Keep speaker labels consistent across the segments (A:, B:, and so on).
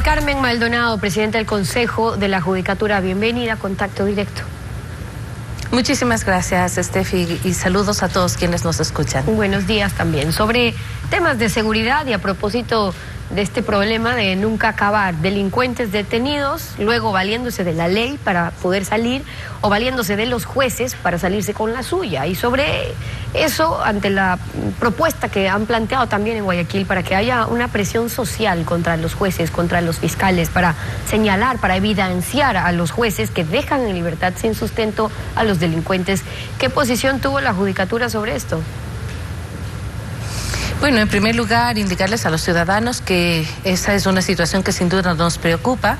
A: Carmen Maldonado, presidenta del Consejo de la Judicatura, bienvenida a Contacto Directo.
B: Muchísimas gracias, Steffi, y saludos a todos quienes nos escuchan.
A: Buenos días también. Sobre temas de seguridad y a propósito de este problema de nunca acabar, delincuentes detenidos, luego valiéndose de la ley para poder salir o valiéndose de los jueces para salirse con la suya. Y sobre eso, ante la propuesta que han planteado también en Guayaquil para que haya una presión social contra los jueces, contra los fiscales, para señalar, para evidenciar a los jueces que dejan en libertad sin sustento a los delincuentes. ¿Qué posición tuvo la Judicatura sobre esto?
B: Bueno, en primer lugar, indicarles a los ciudadanos que esa es una situación que sin duda nos preocupa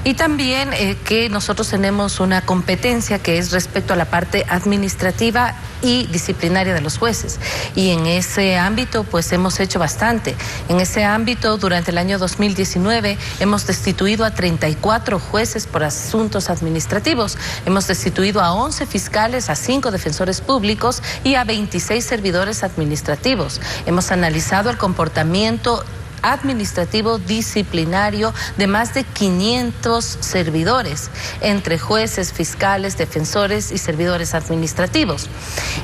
B: y también que nosotros tenemos una competencia que es respecto a la parte administrativa y disciplinaria de los jueces. Y en ese ámbito, pues hemos hecho bastante. En ese ámbito, durante el año 2019, hemos destituido a 34 jueces por asuntos administrativos. Hemos destituido a 11 fiscales, a 5 defensores públicos y a 26 servidores administrativos. Hemos analizado el comportamiento administrativo disciplinario de más de 500 servidores, entre jueces, fiscales, defensores y servidores administrativos.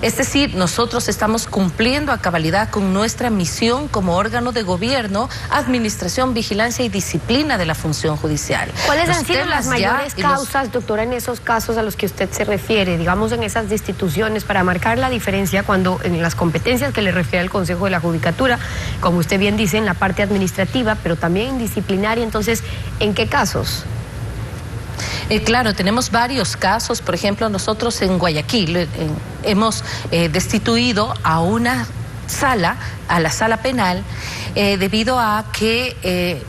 B: Es decir, nosotros estamos cumpliendo a cabalidad con nuestra misión como órgano de gobierno, administración, vigilancia y disciplina de la función judicial.
A: ¿Cuáles han sido las mayores causas, doctora, en esos casos a los que usted se refiere, digamos en esas destituciones, para marcar la diferencia cuando en las competencias que le refiere el Consejo de la Judicatura, como usted bien dice, en la parte administrativa, pero también disciplinaria? Entonces, ¿en qué casos?
B: Claro, tenemos varios casos. Por ejemplo, nosotros en Guayaquil hemos destituido a una sala, a la sala penal, debido a que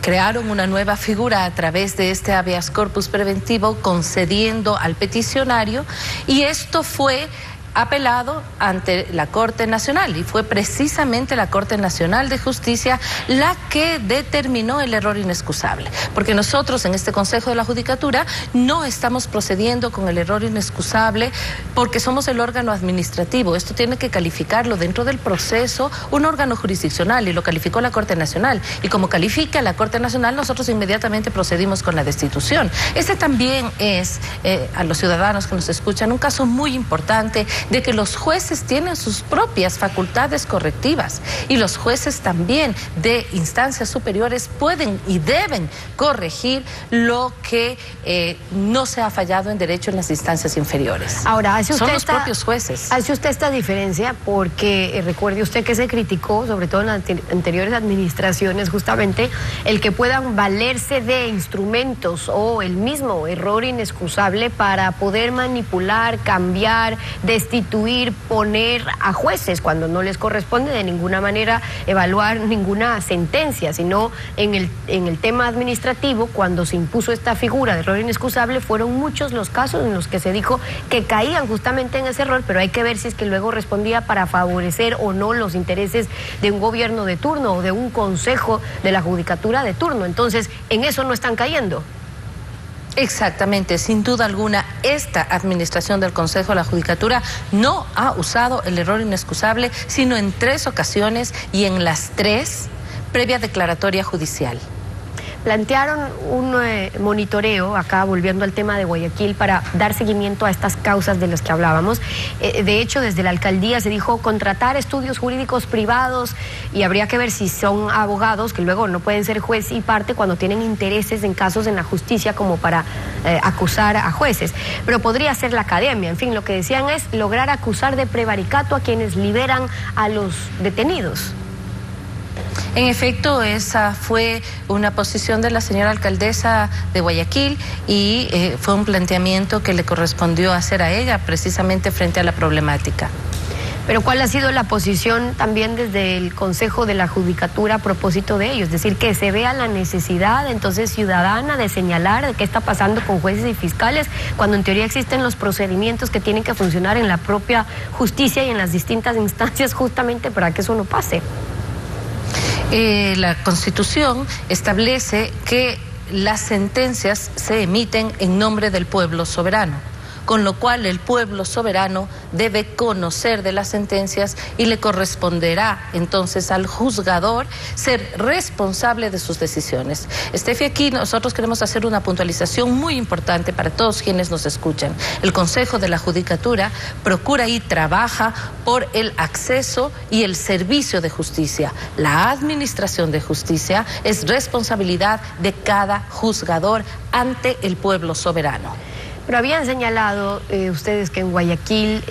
B: crearon una nueva figura a través de este habeas corpus preventivo, concediendo al peticionario, y esto fue apelado ante la Corte Nacional, y fue precisamente la Corte Nacional de Justicia la que determinó el error inexcusable, porque nosotros en este Consejo de la Judicatura no estamos procediendo con el error inexcusable porque somos el órgano administrativo. Esto tiene que calificarlo dentro del proceso un órgano jurisdiccional, y lo calificó la Corte Nacional, y como califica la Corte Nacional, nosotros inmediatamente procedimos con la destitución. Este también es, a los ciudadanos que nos escuchan, un caso muy importante de que los jueces tienen sus propias facultades correctivas, y los jueces también de instancias superiores pueden y deben corregir lo que no se ha fallado en derecho en las instancias inferiores.
A: Ahora,
B: son los propios jueces.
A: Hace usted esta diferencia porque recuerde usted que se criticó, sobre todo en las anteriores administraciones, justamente el que puedan valerse de instrumentos o el mismo error inexcusable para poder manipular, cambiar, destituir, poner a jueces cuando no les corresponde de ninguna manera evaluar ninguna sentencia, sino en el tema administrativo, cuando se impuso esta figura de error inexcusable, fueron muchos los casos en los que se dijo que caían justamente en ese error, pero hay que ver si es que luego respondía para favorecer o no los intereses de un gobierno de turno o de un consejo de la judicatura de turno. Entonces, en eso no están cayendo.
B: Exactamente, sin duda alguna, esta administración del Consejo de la Judicatura no ha usado el error inexcusable, sino en 3 ocasiones, y en las 3 previa declaratoria judicial.
A: Plantearon un monitoreo, acá volviendo al tema de Guayaquil, para dar seguimiento a estas causas de las que hablábamos. De hecho, desde la alcaldía se dijo contratar estudios jurídicos privados, y habría que ver si son abogados, que luego no pueden ser juez y parte cuando tienen intereses en casos en la justicia como para acusar a jueces. Pero podría ser la academia. En fin, lo que decían es lograr acusar de prevaricato a quienes liberan a los detenidos.
B: En efecto, esa fue una posición de la señora alcaldesa de Guayaquil, y fue un planteamiento que le correspondió hacer a ella precisamente frente a la problemática.
A: Pero ¿cuál ha sido la posición también desde el Consejo de la Judicatura a propósito de ello? Es decir, que se vea la necesidad entonces ciudadana de señalar de qué está pasando con jueces y fiscales, cuando en teoría existen los procedimientos que tienen que funcionar en la propia justicia y en las distintas instancias justamente para que eso no pase.
B: La Constitución establece que las sentencias se emiten en nombre del pueblo soberano. con lo cual el pueblo soberano debe conocer de las sentencias y le corresponderá entonces al juzgador ser responsable de sus decisiones. Estefi, aquí nosotros queremos hacer una puntualización muy importante para todos quienes nos escuchan. El Consejo de la Judicatura procura y trabaja por el acceso y el servicio de justicia. La administración de justicia es responsabilidad de cada juzgador ante el pueblo soberano.
A: Pero habían señalado ustedes que en Guayaquil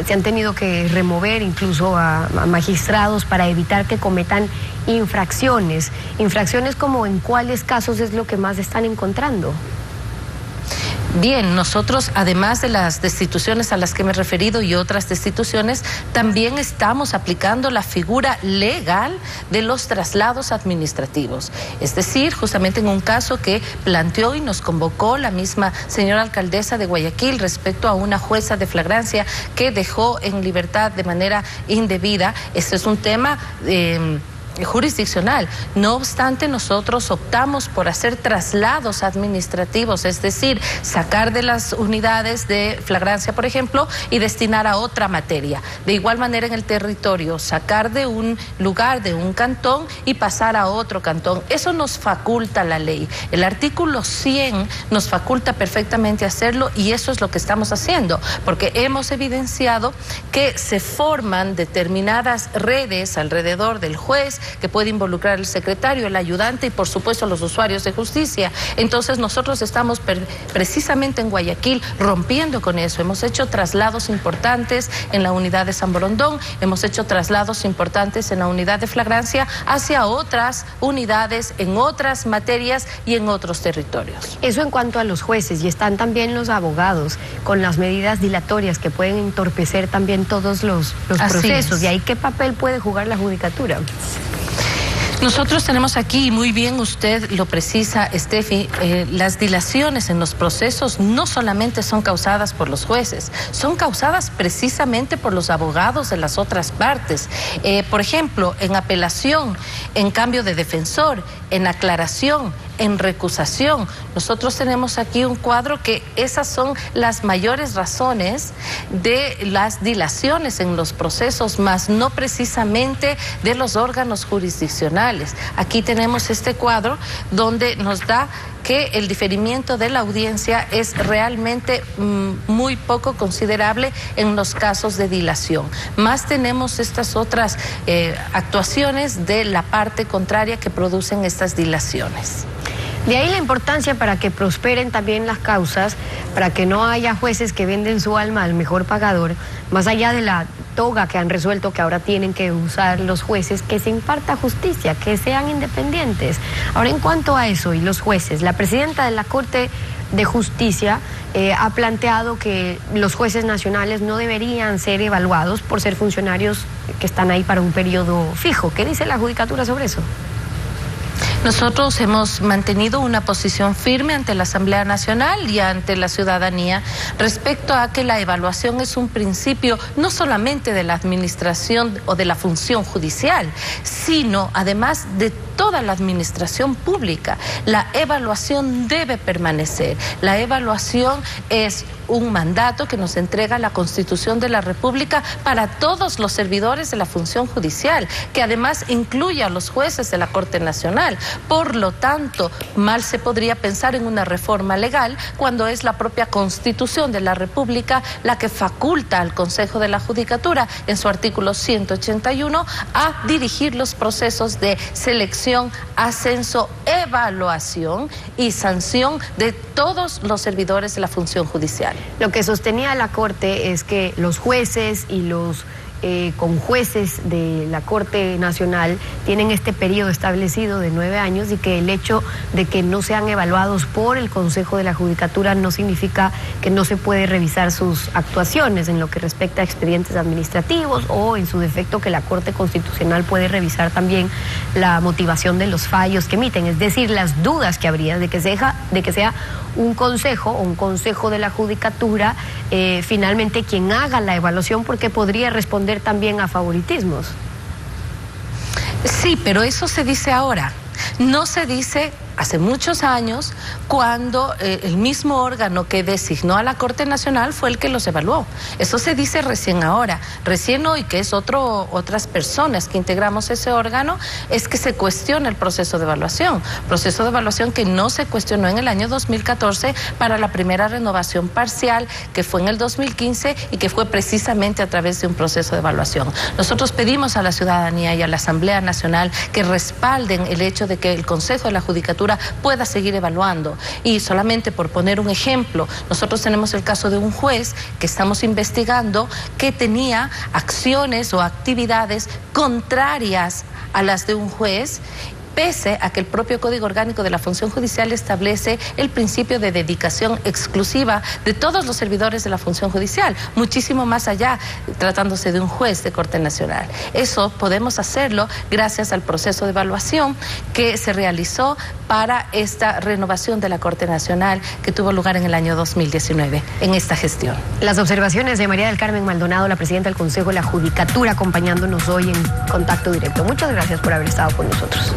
A: se han tenido que remover incluso a magistrados para evitar que cometan infracciones. ¿Infracciones como en cuáles casos es lo que más están encontrando?
B: Bien, nosotros, además de las destituciones a las que me he referido y otras destituciones, también estamos aplicando la figura legal de los traslados administrativos. Es decir, justamente en un caso que planteó y nos convocó la misma señora alcaldesa de Guayaquil respecto a una jueza de flagrancia que dejó en libertad de manera indebida. Este es un tema jurisdiccional. No obstante, nosotros optamos por hacer traslados administrativos, es decir, sacar de las unidades de flagrancia, por ejemplo, y destinar a otra materia. De igual manera en el territorio, sacar de un lugar, de un cantón y pasar a otro cantón. Eso nos faculta la ley. El artículo 100 nos faculta perfectamente hacerlo y eso es lo que estamos haciendo, porque hemos evidenciado que se forman determinadas redes alrededor del juez, que puede involucrar al secretario, el ayudante y por supuesto los usuarios de justicia. Entonces nosotros estamos precisamente en Guayaquil rompiendo con eso. Hemos hecho traslados importantes en la unidad de San Borondón, hemos hecho traslados importantes en la unidad de flagrancia hacia otras unidades, en otras materias y en otros territorios.
A: Eso en cuanto a los jueces, y están también los abogados con las medidas dilatorias que pueden entorpecer también todos los procesos. ¿Y ahí qué papel puede jugar la judicatura?
B: Nosotros tenemos aquí, muy bien usted lo precisa, Estefi, las dilaciones en los procesos no solamente son causadas por los jueces, son causadas precisamente por los abogados de las otras partes. Por ejemplo, en apelación, en cambio de defensor, en aclaración, en recusación. Nosotros tenemos aquí un cuadro que esas son las mayores razones de las dilaciones en los procesos, más no precisamente de los órganos jurisdiccionales. Aquí tenemos este cuadro donde nos da que el diferimiento de la audiencia es realmente muy poco considerable en los casos de dilación. Más tenemos estas otras actuaciones de la parte contraria que producen estas dilaciones.
A: De ahí la importancia para que prosperen también las causas, para que no haya jueces que venden su alma al mejor pagador, más allá de la toga que han resuelto que ahora tienen que usar los jueces, que se imparta justicia, que sean independientes. Ahora, en cuanto a eso y los jueces, la presidenta de la Corte de Justicia ha planteado que los jueces nacionales no deberían ser evaluados por ser funcionarios que están ahí para un periodo fijo. ¿Qué dice la Judicatura sobre eso?
B: Nosotros hemos mantenido una posición firme ante la Asamblea Nacional y ante la ciudadanía respecto a que la evaluación es un principio no solamente de la administración o de la función judicial, sino además de toda la administración pública. La evaluación debe permanecer. La evaluación es un mandato que nos entrega la Constitución de la República para todos los servidores de la función judicial, que además incluye a los jueces de la Corte Nacional. Por lo tanto, mal se podría pensar en una reforma legal cuando es la propia Constitución de la República la que faculta al Consejo de la Judicatura, en su artículo 181, a dirigir los procesos de selección, ascenso, evaluación y sanción de todos los servidores de la función judicial.
A: Lo que sostenía la Corte es que los jueces y los conjueces de la Corte Nacional tienen este periodo establecido de 9 años y que el hecho de que no sean evaluados por el Consejo de la Judicatura no significa que no se puede revisar sus actuaciones en lo que respecta a expedientes administrativos o en su defecto que la Corte Constitucional puede revisar también la motivación de los fallos que emiten, es decir, las dudas que habría de que sea un consejo o un consejo de la Judicatura finalmente quien haga la evaluación, porque podría responder también a favoritismos.
B: Sí, pero eso se dice ahora. No se dice hace muchos años, cuando el mismo órgano que designó a la Corte Nacional fue el que los evaluó. Eso se dice recién ahora. Recién hoy, que es otras personas que integramos ese órgano, es que se cuestiona el proceso de evaluación. Proceso de evaluación que no se cuestionó en el año 2014 para la primera renovación parcial, que fue en el 2015 y que fue precisamente a través de un proceso de evaluación. Nosotros pedimos a la ciudadanía y a la Asamblea Nacional que respalden el hecho de que el Consejo de la Judicatura pueda seguir evaluando. Y solamente por poner un ejemplo, nosotros tenemos el caso de un juez que estamos investigando que tenía acciones o actividades contrarias a las de un juez, pese a que el propio Código Orgánico de la Función Judicial establece el principio de dedicación exclusiva de todos los servidores de la función judicial, muchísimo más allá, tratándose de un juez de Corte Nacional. Eso podemos hacerlo gracias al proceso de evaluación que se realizó para esta renovación de la Corte Nacional que tuvo lugar en el año 2019, en esta gestión.
A: Las observaciones de María del Carmen Maldonado, la presidenta del Consejo de la Judicatura, acompañándonos hoy en Contacto Directo. Muchas gracias por haber estado con nosotros.